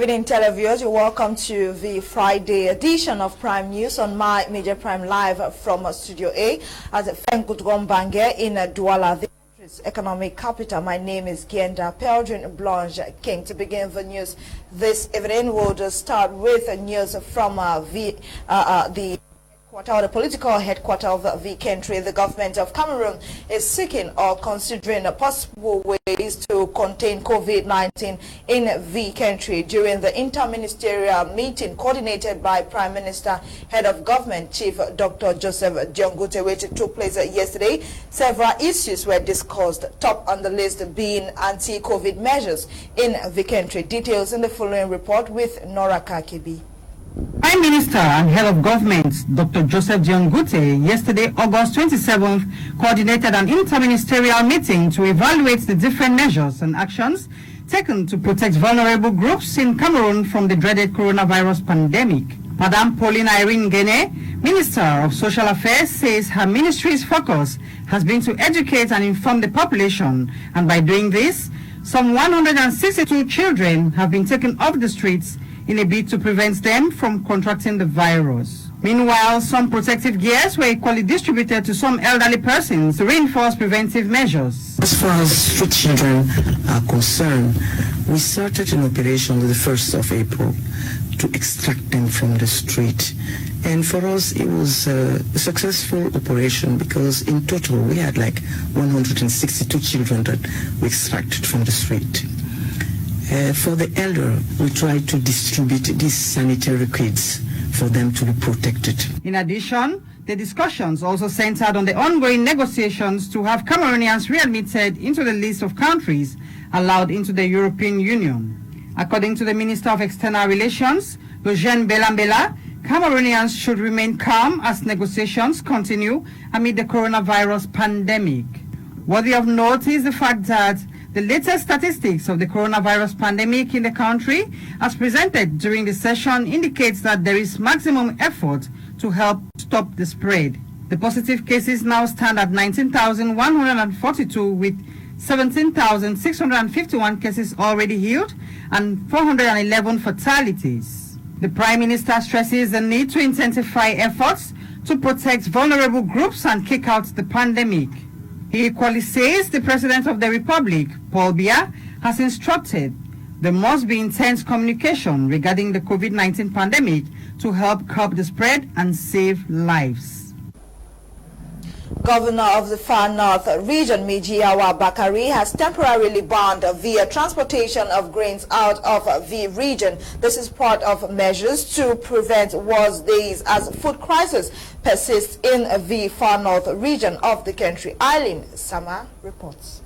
evening, televiewers. You're welcome to the Friday edition of Prime News on my Major Prime Live from Studio A at Fenkutgombange in Douala, the country's economic capital. My name is Gienda Peldrin Blanche King. To begin the news this evening, we'll just start with news from the political headquarters of the country. The government of Cameroon is seeking or considering possible ways to contain COVID-19 in the country. During the interministerial meeting coordinated by Prime Minister, Head of Government, Chief Dr. Joseph Diongute, which took place yesterday, several issues were discussed, top on the list being anti-COVID measures in the country. Details in the following report with Nora Kakibi. Prime Minister and Head of Government, Dr. Joseph Diongute, yesterday, August 27th, coordinated an interministerial meeting to evaluate the different measures and actions taken to protect vulnerable groups in Cameroon from the dreaded coronavirus pandemic. Madame Pauline Irene Gene, Minister of Social Affairs, says her ministry's focus has been to educate and inform the population, and by doing this, some 162 children have been taken off the streets in a bid to prevent them from contracting the virus. Meanwhile, some protective gears were equally distributed to some elderly persons to reinforce preventive measures. As far as street children are concerned, we started an operation on the 1st of April to extract them from the street. And for us, it was a successful operation because in total we had like 162 children that we extracted from the street. For the elder, we try to distribute these sanitary kits for them to be protected. In addition, the discussions also centered on the ongoing negotiations to have Cameroonians readmitted into the list of countries allowed into the European Union. According to the Minister of External Relations, Eugène Belambela, Cameroonians should remain calm as negotiations continue amid the coronavirus pandemic. Worthy of note is the fact that the latest statistics of the coronavirus pandemic in the country, as presented during the session, indicates that there is maximum effort to help stop the spread. The positive cases now stand at 19,142, with 17,651 cases already healed and 411 fatalities. The Prime Minister stresses the need to intensify efforts to protect vulnerable groups and kick out the pandemic. He equally says the President of the Republic, Paul Biya, has instructed there must be intense communication regarding the COVID-19 pandemic to help curb the spread and save lives. Governor of the Far North region, Mijiawa Bakari, has temporarily banned the transportation of grains out of the region. This is part of measures to prevent worse days as food crisis persists in the Far North region of the country. Eileen Sama reports.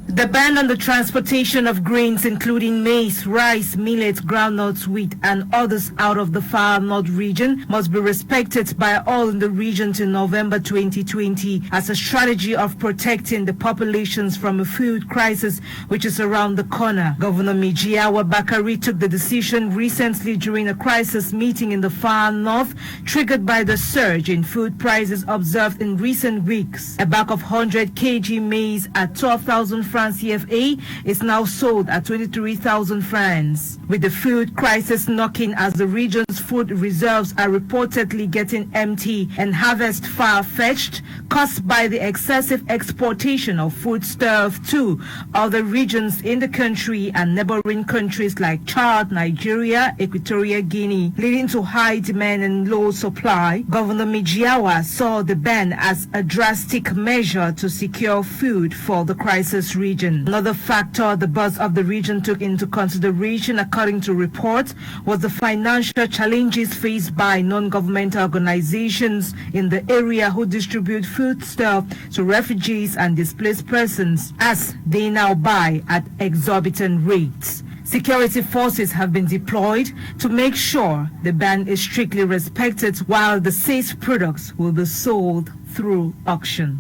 The ban on the transportation of grains including maize, rice, millet, groundnuts, wheat and others out of the Far North region must be respected by all in the region till November 2020 as a strategy of protecting the populations from a food crisis which is around the corner. Governor Mijiawa Bakari took the decision recently during a crisis meeting in the Far North triggered by the surge in food prices observed in recent weeks. A bag of 100 kg maize at 12,000 francs CFA is now sold at 23,000 francs. With the food crisis knocking as the region's food reserves are reportedly getting empty and harvest far-fetched, caused by the excessive exportation of foodstuff to other regions in the country and neighboring countries like Chad, Nigeria, Equatorial Guinea, leading to high demand and low supply, Governor Mijiawa saw the ban as a drastic measure to secure food for the crisis region. Another factor the boss of the region took into consideration, according to reports, was the financial challenges faced by non-governmental organizations in the area who distribute foodstuff to refugees and displaced persons, as they now buy at exorbitant rates. Security forces have been deployed to make sure the ban is strictly respected, while the seized products will be sold through auction.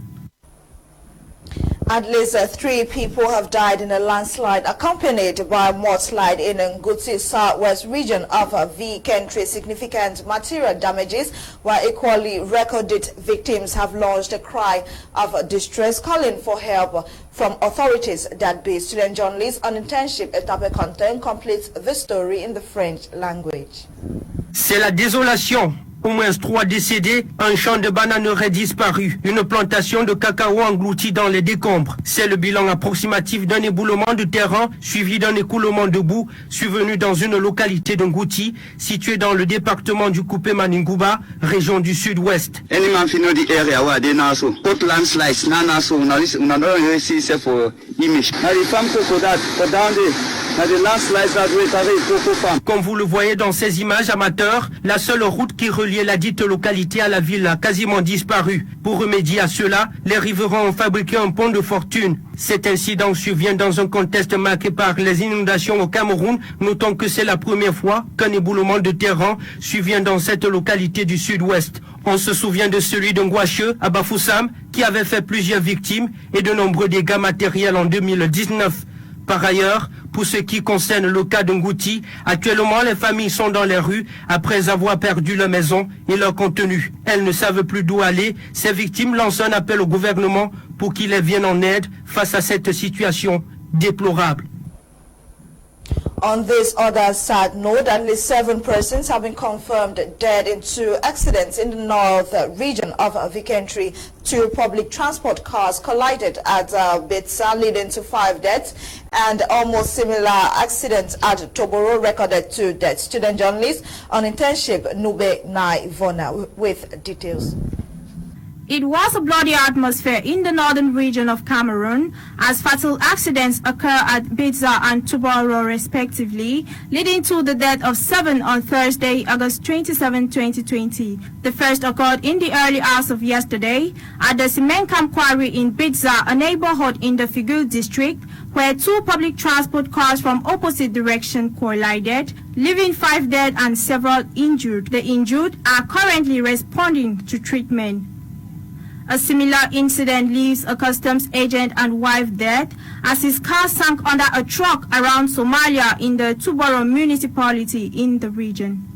At least 3 people have died in a landslide accompanied by a mudslide in Nguti's southwest region of the country. Significant material damages, while equally recorded victims have launched a cry of distress, calling for help from authorities. That be student journalist on internship at Content completes the story in the French language. C'est la désolation. Au moins 3 décédés, un champ de bananeraies disparu, une plantation de cacao engloutie dans les décombres. C'est le bilan approximatif d'un éboulement de terrain suivi d'un écoulement de boue survenu dans une localité de Ngouti, située dans le département du Coupé Maningouba, région du sud-ouest. Comme vous le voyez dans ces images amateurs, la seule route qui reliait la dite localité à la ville a quasiment disparu. Pour remédier à cela, les riverains ont fabriqué un pont de fortune. Cet incident survient dans un contexte marqué par les inondations au Cameroun. Notons que c'est la première fois qu'un éboulement de terrain survient dans cette localité du sud-ouest. On se souvient de celui de Ngouacheux à Bafoussam qui avait fait plusieurs victimes et de nombreux dégâts matériels en 2019. Par ailleurs, pour ce qui concerne le cas de Ngouti, actuellement les familles sont dans les rues après avoir perdu leur maison et leur contenu. Elles ne savent plus d'où aller. Ces victimes lancent un appel au gouvernement pour qu'il les vienne en aide face à cette situation déplorable. On this other sad note, at least 7 persons have been confirmed dead in 2 accidents in the north region of the country. 2 public transport cars collided at Betsa, leading to 5 deaths, and almost similar accidents at Toboro recorded 2 deaths. Student journalist on internship Nube Nai Vona with details. It was a bloody atmosphere in the northern region of Cameroon as fatal accidents occur at Betsa and Toboro respectively, leading to the death of 7 on Thursday, August 27, 2020. The first occurred in the early hours of yesterday at the cement camp quarry in Betsa, a neighborhood in the Figul district, where 2 public transport cars from opposite direction collided, leaving 5 dead and several injured. The injured are currently responding to treatment. A similar incident leaves a customs agent and wife dead as his car sank under a truck around Somalia in the Tubaro municipality in the region.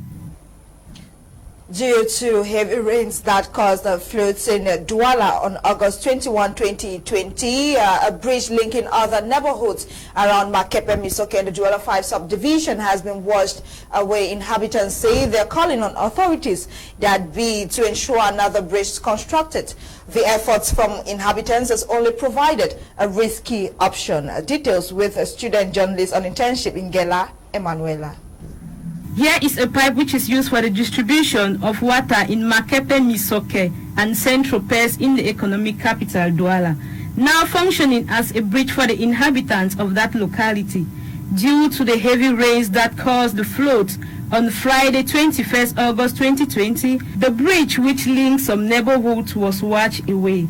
Due to heavy rains that caused floods in Douala on August 21, 2020, a bridge linking other neighborhoods around Makepe, Misoke and the Douala 5 subdivision has been washed away. Inhabitants say they're calling on authorities that be to ensure another bridge is constructed. The efforts from inhabitants has only provided a risky option. Details with a student journalist on internship in Gela, Emanuela. Here is a pipe which is used for the distribution of water in Makepe, Misoke and Saint-Tropez in the economic capital, Douala, now functioning as a bridge for the inhabitants of that locality. Due to the heavy rains that caused the floods on Friday, 21st August 2020, the bridge which links some neighborhoods was washed away.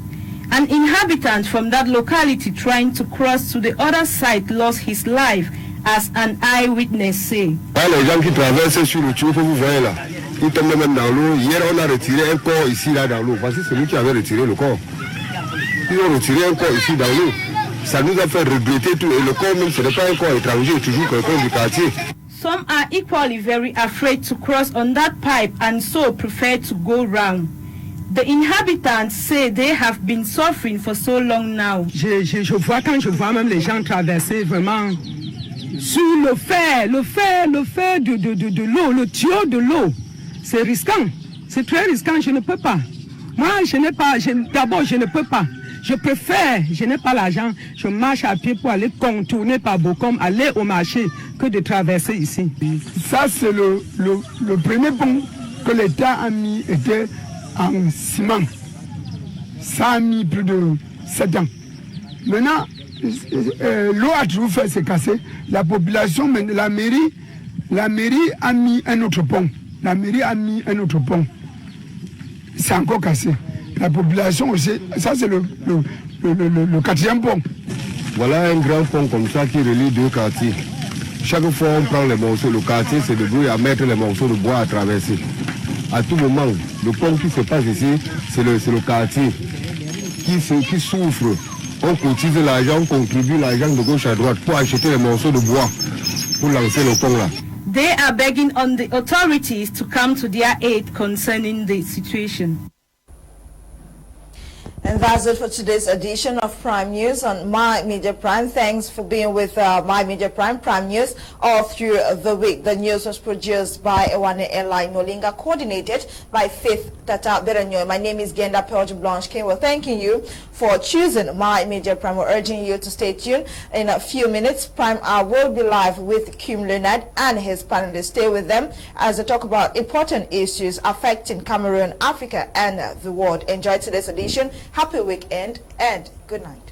An inhabitant from that locality trying to cross to the other side lost his life, as an eyewitness say. Les gens qui traversent sur le tuyau que vous voyez là, ils tombent même dans l'eau. Hier, on a retiré un corps ici, là, dans l'eau. Voici celui qui avait retiré le corps. Ils ont retiré un corps ici, dans l'eau. Ça nous a fait regretter tout. Et le corps même, ce n'est pas un corps étranger, toujours quelqu'un du quartier. Some are equally very afraid to cross on that pipe and so prefer to go round. The inhabitants say they have been suffering for so long now. Je vois quand je vois même les gens traverser vraiment sur le fer de l'eau, le tuyau de l'eau. C'est risquant, c'est très risquant, je ne peux pas. Moi, d'abord, je ne peux pas. Je préfère, je n'ai pas l'argent, je marche à pied pour aller contourner par Bokom, aller au marché, que de traverser ici. Ça, c'est le premier pont que l'État a mis, était en ciment. Ça a mis plus de 7 ans. Maintenant, l'eau a toujours fait se casser. La population, la mairie a mis un autre pont. La mairie a mis un autre pont. C'est encore cassé. La population aussi, ça c'est le 4e pont. Voilà un grand pont comme ça qui relie 2 quartiers. Chaque fois on prend les morceaux, le quartier c'est debout à mettre les morceaux de bois à traverser. À tout moment, le pont qui se passe ici, c'est le quartier qui souffre On cotise l'argent, on contribue l'argent de gauche à droite pour acheter les morceaux de bois pour lancer le pont là. They are begging on the authorities to come to their aid concerning the situation. And that's it for today's edition of Prime News on My Media Prime. Thanks for being with My Media Prime News all through the week. The news was produced by Ewane Eli Nolinga, coordinated by Faith Tata Beranyo. My name is Genda Pelge Blanche King. We're thanking you for choosing My Media Prime. We're urging you to stay tuned. In a few minutes, Prime Hour will be live with Kim Leonard and his panelists. Stay with them as they talk about important issues affecting Cameroon, Africa, and the world. Enjoy today's edition. Happy weekend and good night.